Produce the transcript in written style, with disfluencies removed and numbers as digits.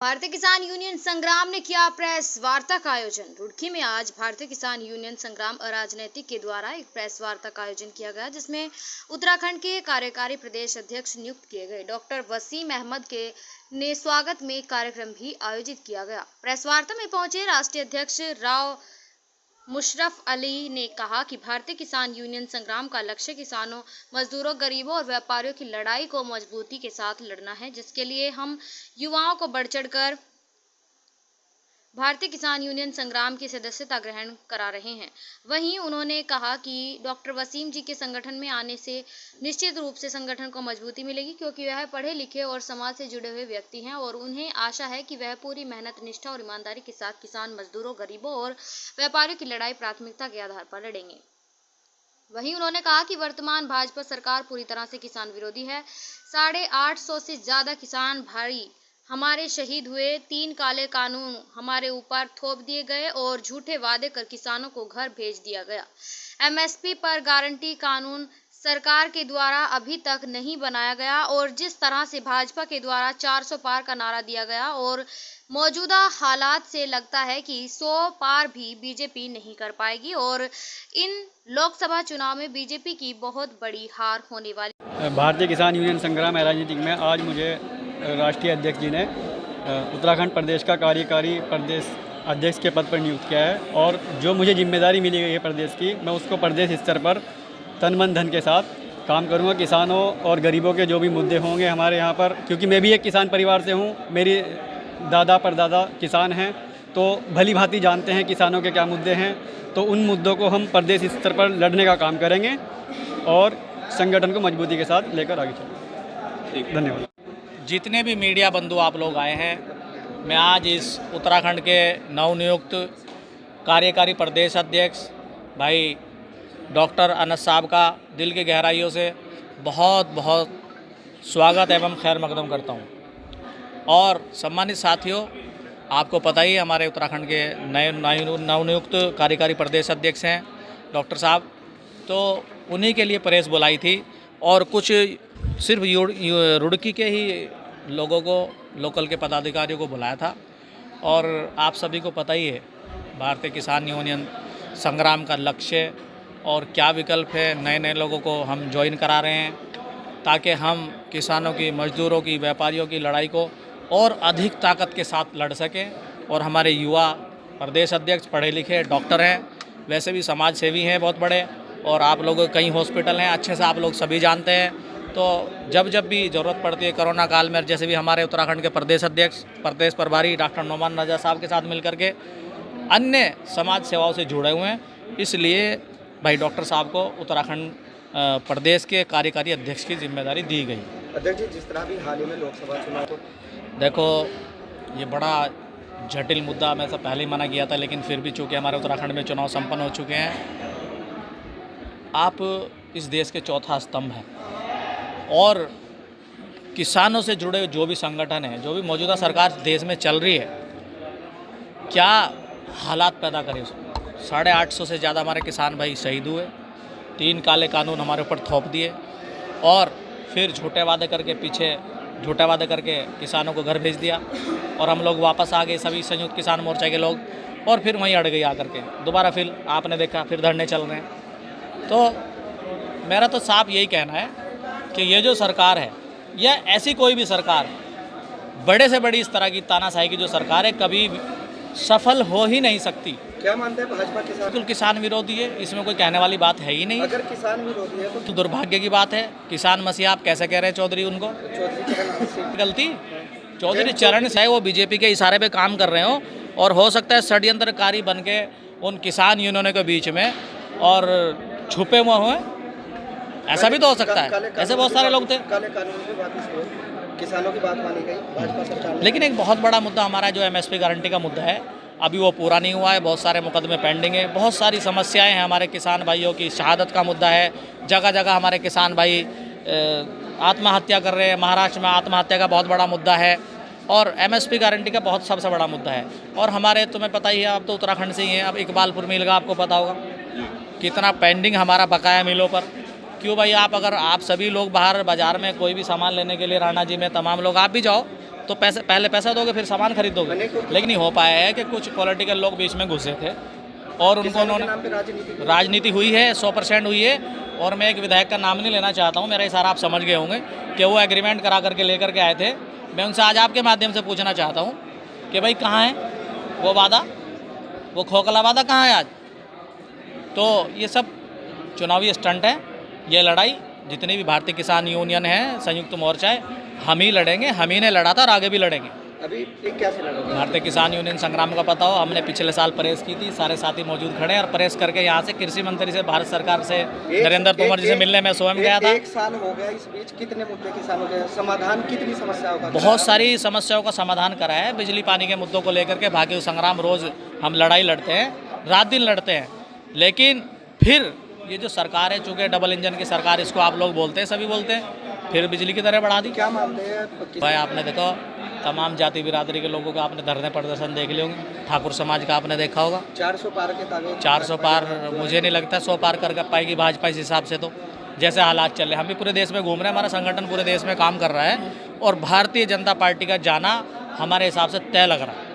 भारतीय किसान यूनियन संग्राम ने किया प्रेस वार्ता का आयोजन। रुड़की में आज भारतीय किसान यूनियन संग्राम अराजनैतिक के द्वारा एक प्रेस वार्ता का आयोजन किया गया, जिसमें उत्तराखंड के कार्यकारी प्रदेश अध्यक्ष नियुक्त किए गए डॉक्टर वसीम अहमद के ने स्वागत में कार्यक्रम भी आयोजित किया गया। प्रेस वार्ता में पहुंचे राष्ट्रीय अध्यक्ष राव मुशर्रफ अली ने कहा कि भारतीय किसान यूनियन संग्राम का लक्ष्य किसानों, मजदूरों, गरीबों और व्यापारियों की लड़ाई को मजबूती के साथ लड़ना है, जिसके लिए हम युवाओं को बढ़ चढ़कर भारतीय किसान यूनियन संग्राम की सदस्यता ग्रहण करा रहे हैं। वहीं उन्होंने कहा कि डॉक्टर वसीम जी के संगठन में आने से निश्चित रूप से संगठन को मजबूती मिलेगी, क्योंकि वह पढ़े लिखे और समाज से जुड़े हुए व्यक्ति हैं और उन्हें आशा है कि वह पूरी मेहनत, निष्ठा और ईमानदारी के साथ किसान, मजदूरों, गरीबों और व्यापारियों की लड़ाई प्राथमिकता के आधार पर लड़ेंगे। वहीं उन्होंने कहा कि वर्तमान भाजपा सरकार पूरी तरह से किसान विरोधी है। 850 से ज्यादा किसान भाई हमारे शहीद हुए, 3 काले कानून हमारे ऊपर थोप दिए गए और झूठे वादे कर किसानों को घर भेज दिया गया। एमएसपी पर गारंटी कानून सरकार के द्वारा अभी तक नहीं बनाया गया और जिस तरह से भाजपा के द्वारा 400 पार का नारा दिया गया और मौजूदा हालात से लगता है कि 100 पार भी बीजेपी नहीं कर पाएगी और इन लोकसभा चुनाव में बीजेपी की बहुत बड़ी हार होने वाली। भारतीय किसान यूनियन संग्राम राजनीतिक में आज मुझे राष्ट्रीय अध्यक्ष जी ने उत्तराखंड प्रदेश का कार्यकारी प्रदेश अध्यक्ष के पद पर नियुक्त किया है और जो मुझे जिम्मेदारी मिली गई है प्रदेश की, मैं उसको प्रदेश स्तर पर तन मन धन के साथ काम करूंगा। किसानों और गरीबों के जो भी मुद्दे होंगे हमारे यहाँ पर, क्योंकि मैं भी एक किसान परिवार से हूँ, मेरी दादा परदादा किसान हैं, तो भली भांति जानते हैं किसानों के क्या मुद्दे हैं। तो उन मुद्दों को हम प्रदेश स्तर पर लड़ने का काम करेंगे और संगठन को मजबूती के साथ लेकर आगे चलेंगे। धन्यवाद। जितने भी मीडिया बंधु आप लोग आए हैं, मैं आज इस उत्तराखंड के नवनियुक्त कार्यकारी प्रदेश अध्यक्ष भाई डॉक्टर अनस साहब का दिल की गहराइयों से बहुत बहुत स्वागत एवं खैर मकदम करता हूं। और सम्मानित साथियों, आपको पता ही हमारे उत्तराखंड के नए नवनियुक्त कार्यकारी प्रदेश अध्यक्ष हैं डॉक्टर साहब, तो उन्हीं के लिए प्रेस बुलाई थी और कुछ सिर्फ रुड़की के ही लोगों को, लोकल के पदाधिकारियों को बुलाया था। और आप सभी को पता ही है भारतीय किसान यूनियन संग्राम का लक्ष्य और क्या विकल्प है। नए नए लोगों को हम ज्वाइन करा रहे हैं ताकि हम किसानों की, मजदूरों की, व्यापारियों की लड़ाई को और अधिक ताकत के साथ लड़ सकें। और हमारे युवा प्रदेश अध्यक्ष पढ़े लिखे डॉक्टर हैं, वैसे भी समाज सेवी हैं बहुत बड़े, और आप लोग कई हॉस्पिटल हैं, अच्छे से आप लोग सभी जानते हैं। तो जब भी ज़रूरत पड़ती है कोरोना काल में, जैसे भी हमारे उत्तराखंड के प्रदेश अध्यक्ष, प्रदेश प्रभारी डॉक्टर नोमान रजा साहब के साथ मिलकर के अन्य समाज सेवाओं से जुड़े हुए हैं, इसलिए भाई डॉक्टर साहब को उत्तराखंड प्रदेश के कार्यकारी अध्यक्ष की जिम्मेदारी दी गई। अध्यक्ष जी, जिस तरह भी हाल ही में लोकसभा चुनाव को देखो, ये बड़ा जटिल मुद्दा, मैं सब पहले ही मना किया था, लेकिन फिर भी चूँकि हमारे उत्तराखंड में चुनाव संपन्न हो चुके हैं, आप इस देश के चौथा स्तंभ हैं और किसानों से जुड़े जो भी संगठन हैं, जो भी मौजूदा सरकार देश में चल रही है, क्या हालात पैदा करे। 850 से ज़्यादा हमारे किसान भाई शहीद हुए, 3 काले कानून हमारे ऊपर थोप दिए और फिर झूठे वादे करके किसानों को घर भेज दिया और हम लोग वापस आ गए, सभी संयुक्त किसान मोर्चा के लोग, और फिर वहीं अड़ गई आकर के दोबारा। फिर आपने देखा फिर धरने चल रहे हैं। तो मेरा तो साफ यही कहना है कि ये जो सरकार है, या ऐसी कोई भी सरकार, बड़े से बड़ी इस तरह की तानाशाही की जो सरकार है, कभी सफल हो ही नहीं सकती। क्या मानते हैं भाजपा के साथ? बिल्कुल किसान विरोधी है, इसमें कोई कहने वाली बात है ही नहीं। अगर किसान विरोधी है तो दुर्भाग्य की बात है। किसान मसीहा आप कैसे कह रहे हैं चौधरी उनको? गलती चौधरी चरण से वो बीजेपी के इशारे पे काम कर रहे हो और हो सकता है षड्यंत्रकारी बन के उन किसान यूनियनों के बीच में और छुपे हुए हुए, ऐसा भी तो हो सकता है। ऐसे बहुत सारे लोग थे। काले कानून भी वापस हुए, किसानों की बात मानी गई भाजपा सरकार। लेकिन एक बहुत बड़ा मुद्दा हमारा जो एमएसपी गारंटी का मुद्दा है, अभी वो पूरा नहीं हुआ है, बहुत सारे मुकदमे पेंडिंग है, बहुत सारी समस्याएं हैं। हमारे किसान भाइयों की शहादत का मुद्दा है, जगह जगह हमारे किसान भाई आत्महत्या कर रहे हैं। महाराष्ट्र में आत्महत्या का बहुत बड़ा मुद्दा है और एमएसपी गारंटी का बहुत सबसे बड़ा मुद्दा है। और हमारे, तुम्हें पता ही है, आप तो उत्तराखंड से ही हैं, अब इकबालपुर मिल का आपको पता होगा कितना पेंडिंग हमारा बकाया मिलों पर। क्यों भाई, आप अगर आप सभी लोग बाहर बाज़ार में कोई भी सामान लेने के लिए, राणा जी में तमाम लोग, आप भी जाओ, तो पहले पैसा दोगे फिर सामान खरीदोगे, लेकिन नहीं हो पाया है कि कुछ पॉलिटिकल लोग बीच में घुसे थे और उनको किसानों के उन्होंने नाम पे राजनीति राजनीति हुई है, 100% हुई है। और मैं एक विधायक का नाम नहीं लेना चाहता हूँ, मेरा इशारा आप समझ गए होंगे कि वो एग्रीमेंट करा करके लेकर के आए थे। मैं उनसे आज आपके माध्यम से पूछना चाहता हूँ कि भाई कहाँ है वो वादा, वो खोखला वादा कहाँ है आज? तो ये सब चुनावी स्टंट है। ये लड़ाई जितनी भी भारतीय किसान यूनियन है, संयुक्त मोर्चा है, हम ही लड़ेंगे, हम ही ने लड़ा था और आगे भी लड़ेंगे। अभी एक कैसे लड़ोगे? भारतीय किसान यूनियन संग्राम का पता हो, हमने पिछले साल प्रेस की थी, सारे साथी मौजूद खड़े हैं और प्रेस करके यहाँ से कृषि मंत्री से, भारत सरकार से, नरेंद्र तोमर जी से मिलने में स्वयं गया था। 1 साल हो गया, इस बीच कितने मुद्दे किसानों के समाधान, कितनी समस्याओं का? बहुत सारी समस्याओं का समाधान करा है। बिजली पानी के मुद्दों को लेकर के भाग्य संग्राम, रोज़ हम लड़ाई लड़ते हैं, रात दिन लड़ते हैं। लेकिन फिर ये जो सरकार है, चूँकि डबल इंजन की सरकार इसको आप लोग बोलते हैं, सभी बोलते हैं, फिर बिजली की दरें बढ़ा दी। क्या मानते हैं भाई आपने देखो तमाम जाति बिरादरी के लोगों का आपने धरने प्रदर्शन देख लिए होंगे, ठाकुर समाज का आपने देखा होगा। 400 पार के तागे 400 पार मुझे नहीं लगता 100 पार कर पाएगी भाजपा इस हिसाब से। तो जैसे हालात चल रहे, हम भी पूरे देश में घूम रहे हैं, हमारा संगठन पूरे देश में काम कर रहा है और भारतीय जनता पार्टी का जाना हमारे हिसाब से तय लग रहा है।